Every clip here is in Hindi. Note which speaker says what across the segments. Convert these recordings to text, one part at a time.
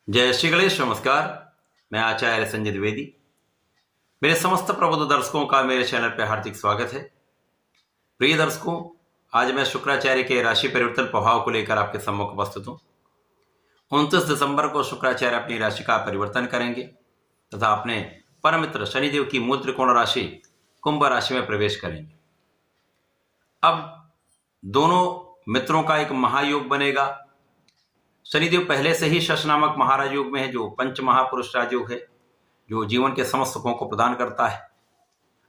Speaker 1: जय श्री गणेश। नमस्कार। मैं आचार्य संजय द्विवेदी। मेरे समस्त प्रबुद्ध दर्शकों का मेरे चैनल पर हार्दिक स्वागत है। प्रिय दर्शकों, आज मैं शुक्राचार्य के राशि परिवर्तन प्रभाव को लेकर आपके सम्मुख उपस्थित हूँ। 29 दिसंबर को शुक्राचार्य अपनी राशि का परिवर्तन करेंगे तथा अपने परम मित्र शनिदेव की मूल त्रिकोण राशि कुंभ राशि में प्रवेश करेंगे। अब दोनों मित्रों का एक महायोग बनेगा। शनिदेव पहले से ही शश नामक महाराज योग में है, जो पंच महापुरुष राजयोग है, जो जीवन के समस्त सुखों को प्रदान करता है,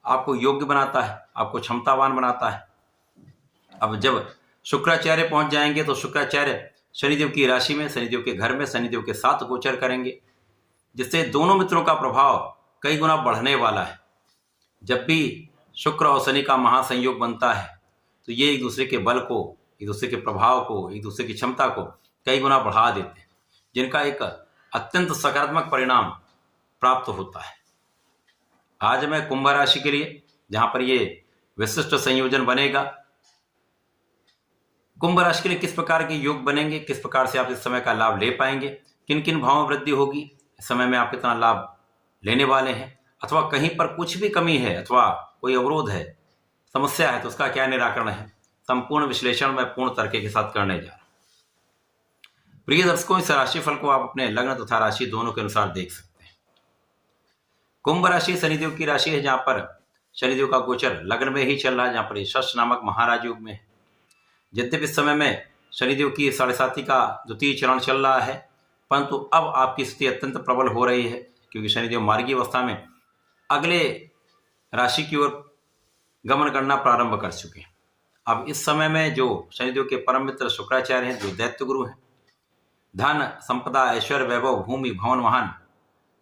Speaker 1: आपको योग्य बनाता है, आपको क्षमतावान बनाता है। अब जब शुक्राचार्य पहुंच जाएंगे तो शुक्राचार्य शनिदेव की राशि में, शनिदेव के घर में, शनिदेव के साथ गोचर करेंगे, जिससे दोनों मित्रों का प्रभाव कई गुना बढ़ने वाला है। जब भी शुक्र और शनि का महासंयोग बनता है तो ये एक दूसरे के बल को, एक दूसरे के प्रभाव को, एक दूसरे की क्षमता को कई गुना बढ़ा देते हैं, जिनका एक अत्यंत सकारात्मक परिणाम प्राप्त होता है। आज मैं कुंभ राशि के लिए, जहां पर ये विशिष्ट संयोजन बनेगा, कुंभ राशि के लिए किस प्रकार के योग बनेंगे, किस प्रकार से आप इस समय का लाभ ले पाएंगे, किन किन भावों में वृद्धि होगी, इस समय में आप कितना लाभ लेने वाले हैं, अथवा कहीं पर कुछ भी कमी है अथवा कोई अवरोध है, समस्या है, तो उसका क्या निराकरण है, संपूर्ण विश्लेषण मैं पूर्ण तरीके के साथ करने जा रहा हूं। प्रिय दर्शकों, इस राशिफल को आप अपने लग्न तथा राशि दोनों के अनुसार देख सकते हैं। कुंभ राशि शनिदेव की राशि है, जहां पर शनिदेव का गोचर लग्न में ही चल रहा है, जहां पर शश नामक महाराज योग में है। यद्यपि इस समय में शनिदेव की 7.5 का द्वितीय चरण चल रहा है, परंतु अब आपकी स्थिति अत्यंत प्रबल हो रही है, क्योंकि शनिदेव मार्गी अवस्था में अगले राशि की ओर गमन करना प्रारंभ कर चुके हैं। अब इस समय में जो शनिदेव के परम मित्र शुक्राचार्य हैं, जो दैत्य गुरु हैं, धन संपदा ऐश्वर्य वैभव भूमि भवन वाहन,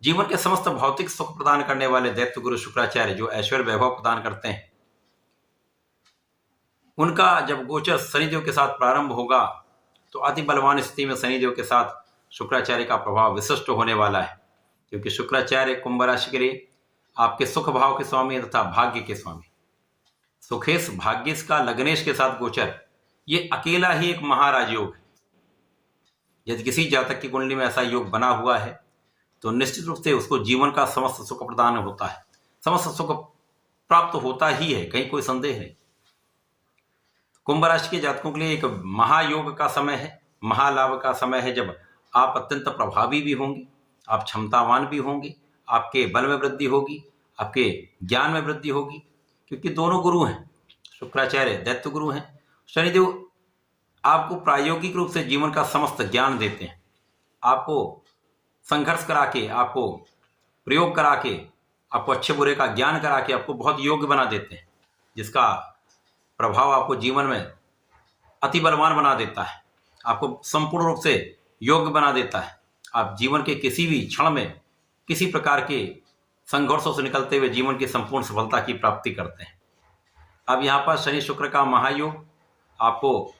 Speaker 1: जीवन के समस्त भौतिक सुख प्रदान करने वाले दैत्य गुरु शुक्राचार्य, जो ऐश्वर्य वैभव प्रदान करते हैं, उनका जब गोचर शनिदेव के साथ प्रारंभ होगा तो अति बलवान स्थिति में शनिदेव के साथ शुक्राचार्य का प्रभाव विशिष्ट होने वाला है, क्योंकि शुक्राचार्य कुंभ राशि के लिए आपके सुख भाव के स्वामी तथा भाग्य के स्वामी, सुखेश भाग्येश का लग्नेश के साथ गोचर, ये अकेला ही एक महाराज योग है। यदि किसी जातक की कुंडली में ऐसा योग बना हुआ है तो निश्चित रूप से उसको जीवन का समस्त सुख प्रदान होता है, समस्त सुख प्राप्त होता ही है, कहीं कोई संदेह नहीं। कुंभ राशि के जातकों के लिए एक महायोग का समय है, महालाभ का समय है, जब आप अत्यंत प्रभावी भी होंगे, आप क्षमतावान भी होंगे, आपके बल में वृद्धि होगी, आपके ज्ञान में वृद्धि होगी, क्योंकि दोनों गुरु हैं। शुक्राचार्य दैत्य गुरु हैं, शनिदेव आपको प्रायोगिक रूप से जीवन का समस्त ज्ञान देते हैं, आपको संघर्ष करा के, आपको प्रयोग करा के, आपको अच्छे बुरे का ज्ञान करा के आपको बहुत योग्य बना देते हैं, जिसका प्रभाव आपको जीवन में अति बलवान बना देता है, आपको संपूर्ण रूप से योग्य बना देता है। आप जीवन के किसी भी क्षण में किसी प्रकार के संघर्षों से निकलते हुए जीवन की संपूर्ण सफलता की प्राप्ति करते हैं। अब यहाँ पर शनि शुक्र का महायोग आपको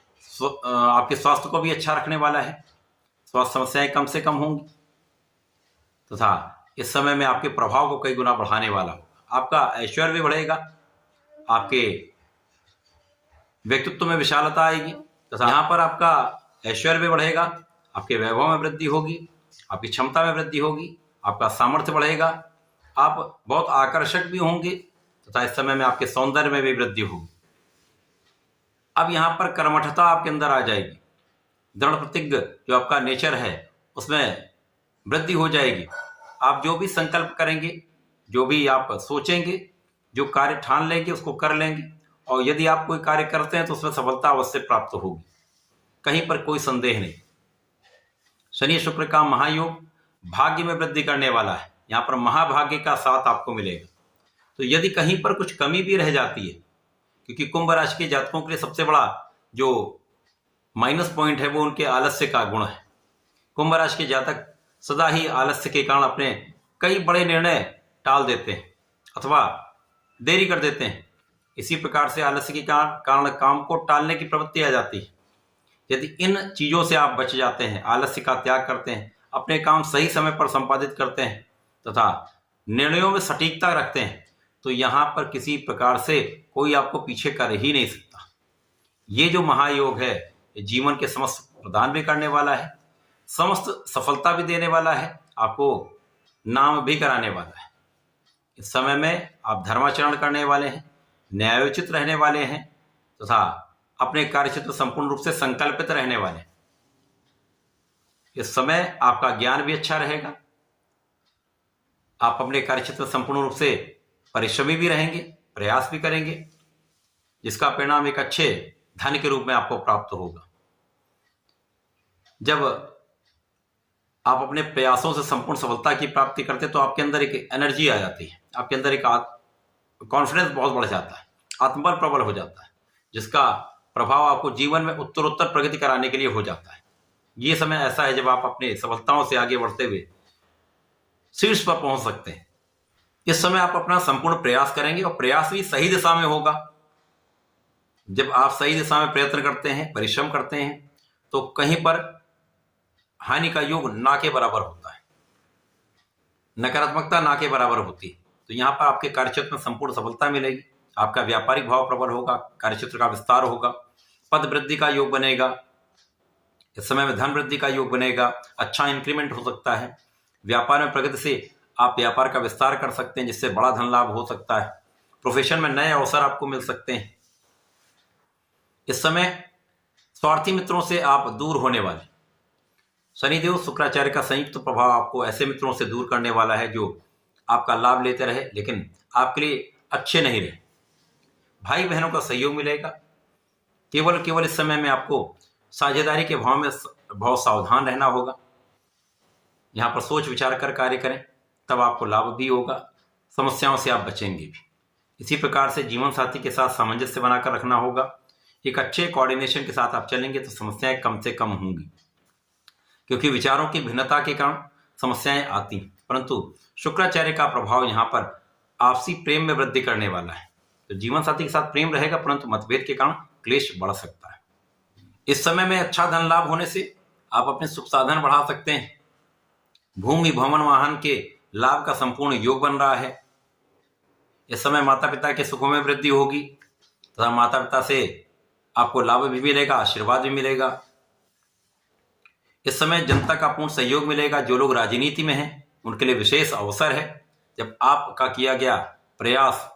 Speaker 1: आपके स्वास्थ्य को भी अच्छा रखने वाला है, स्वास्थ्य समस्याएं कम से कम होंगी तथा इस समय में आपके प्रभाव को कई गुना बढ़ाने वाला होगा। आपका ऐश्वर्य भी बढ़ेगा, आपके व्यक्तित्व में विशालता आएगी तथा यहाँ पर आपका ऐश्वर्य भी बढ़ेगा, आपके वैभव में वृद्धि होगी, आपकी क्षमता में वृद्धि होगी, आपका सामर्थ्य बढ़ेगा, आप बहुत आकर्षक भी होंगे तथा इस समय में आपके सौंदर्य में भी वृद्धि होगी। अब यहाँ पर कर्मठता आपके अंदर आ जाएगी, दृढ़ प्रतिज्ञ जो आपका नेचर है उसमें वृद्धि हो जाएगी। आप जो भी संकल्प करेंगे, जो भी आप सोचेंगे, जो कार्य ठान लेंगे उसको कर लेंगे, और यदि आप कोई कार्य करते हैं तो उसमें सफलता अवश्य प्राप्त होगी, कहीं पर कोई संदेह नहीं। शनि शुक्र का महायोग भाग्य में वृद्धि करने वाला है, यहाँ पर महाभाग्य का साथ आपको मिलेगा। तो यदि कहीं पर कुछ कमी भी रह जाती है, क्योंकि कुंभ राशि के जातकों के लिए सबसे बड़ा जो माइनस पॉइंट है वो उनके आलस्य का गुण है। कुंभ राशि के जातक सदा ही आलस्य के कारण अपने कई बड़े निर्णय टाल देते हैं अथवा देरी कर देते हैं। इसी प्रकार से आलस्य के कारण काम को टालने की प्रवृत्ति आ जाती है। यदि इन चीजों से आप बच जाते हैं, आलस्य का त्याग करते हैं, अपने काम सही समय पर संपादित करते हैं तथा निर्णयों में सटीकता रखते हैं, तो यहाँ पर किसी प्रकार से कोई आपको पीछे कर ही नहीं सकता। ये जो महायोग है, ये जीवन के समस्त प्रदान भी करने वाला है, समस्त सफलता भी देने वाला है, आपको नाम भी कराने वाला है। इस समय में आप धर्माचरण करने वाले हैं, न्यायोचित रहने वाले हैं तथा अपने कार्यक्षेत्र संपूर्ण रूप से संकल्पित रहने वाले हैं। इस समय आपका ज्ञान भी अच्छा रहेगा, आप अपने कार्यक्षेत्र संपूर्ण रूप से परिश्रमी भी रहेंगे, प्रयास भी करेंगे, जिसका परिणाम एक अच्छे धन के रूप में आपको प्राप्त होगा। जब आप अपने प्रयासों से संपूर्ण सफलता की प्राप्ति करते हैं तो आपके अंदर एक एनर्जी आ जाती है, आपके अंदर एक कॉन्फिडेंस बहुत बढ़ जाता है, आत्मबल प्रबल हो जाता है, जिसका प्रभाव आपको जीवन में उत्तरोत्तर प्रगति कराने के लिए हो जाता है। ये समय ऐसा है जब आप अपने सफलताओं से आगे बढ़ते हुए शीर्ष पर पहुंच सकते हैं। इस समय आप अपना संपूर्ण प्रयास करेंगे और प्रयास भी सही दिशा में होगा। जब आप सही दिशा में प्रयत्न करते हैं, परिश्रम करते हैं, तो कहीं पर हानि का योग ना के बराबर होता है, नकारात्मकता ना के बराबर होती है। तो यहाँ पर आपके कार्यक्षेत्र में संपूर्ण सफलता मिलेगी, आपका व्यापारिक भाव प्रबल होगा, कार्यक्षेत्र का विस्तार होगा, पद वृद्धि का योग बनेगा, इस समय में धन वृद्धि का योग बनेगा, अच्छा इंक्रीमेंट हो सकता है, व्यापार में प्रगति से आप व्यापार का विस्तार कर सकते हैं, जिससे बड़ा धन लाभ हो सकता है, प्रोफेशन में नए अवसर आपको मिल सकते हैं। इस समय स्वार्थी मित्रों से आप दूर होने वाले। शनिदेव शुक्राचार्य का संयुक्त प्रभाव आपको ऐसे मित्रों से दूर करने वाला है जो आपका लाभ लेते रहे लेकिन आपके लिए अच्छे नहीं रहे। भाई बहनों का सहयोग मिलेगा। केवल इस समय में आपको साझेदारी के भाव में बहुत सावधान रहना होगा। यहाँ पर सोच विचार कर कार्य करें, तब आपको लाभ भी होगा, समस्याओं से आप बचेंगे भी। इसी प्रकार से जीवन साथी के साथ सामंजस्य बनाकर रखना होगा। एक अच्छे कोऑर्डिनेशन के साथ आप चलेंगे तो समस्याएं कम से कम होंगी, क्योंकि विचारों की भिन्नता के कारण समस्याएं आती, परंतु शुक्राचार्य का प्रभाव यहाँ पर आपसी प्रेम में वृद्धि करने वाला है। तो जीवन साथी के साथ प्रेम रहेगा, परंतु मतभेद के कारण क्लेश बढ़ सकता है। इस समय में अच्छा धन लाभ होने से आप अपने सुख साधन बढ़ा सकते हैं। भूमि भवन वाहन के लाभ का संपूर्ण योग बन रहा है। इस समय माता पिता के सुखों में वृद्धि होगी तथा माता पिता से आपको लाभ भी मिलेगा, आशीर्वाद भी मिलेगा। इस समय जनता का पूर्ण सहयोग मिलेगा। जो लोग राजनीति में हैं उनके लिए विशेष अवसर है। जब आपका किया गया प्रयास,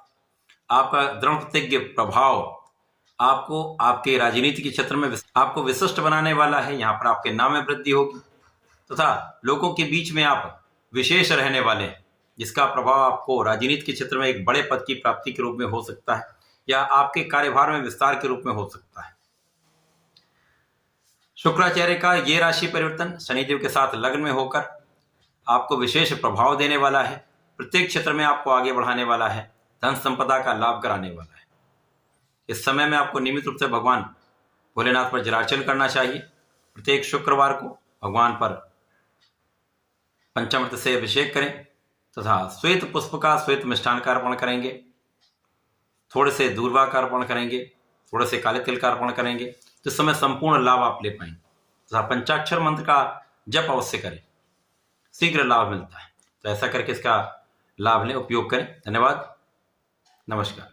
Speaker 1: आपका दृढ़ प्रतिज्ञ प्रभाव आपको आपके राजनीति के क्षेत्र में आपको विशिष्ट बनाने वाला है। यहाँ पर आपके नाम में वृद्धि होगी तथा लोगों के बीच में आप विशेष रहने वाले हैं, जिसका प्रभाव आपको राजनीति के क्षेत्र में एक बड़े पद की प्राप्ति के रूप में हो सकता है या आपके कार्यभार में विस्तार के रूप में हो सकता है। शुक्राचार्य का ये राशि परिवर्तन शनिदेव के साथ लग्न में होकर आपको विशेष प्रभाव देने वाला है। प्रत्येक क्षेत्र में आपको आगे बढ़ाने वाला है, धन संपदा का लाभ कराने वाला है। इस समय में आपको नियमित रूप से भगवान भोलेनाथ पर जलार्चन करना चाहिए। प्रत्येक शुक्रवार को भगवान पर पंचामृत से अभिषेक करें तथा श्वेत पुष्प का श्वेत मिष्ठान का अर्पण करेंगे, थोड़े से दूर्वा का अर्पण करेंगे, थोड़े से काले तिल का अर्पण करेंगे, तो इस समय संपूर्ण लाभ आप ले पाएंगे। तथा पंचाक्षर मंत्र का जप अवश्य करें, शीघ्र लाभ मिलता है। तो ऐसा करके इसका लाभ लें, उपयोग करें। धन्यवाद, नमस्कार।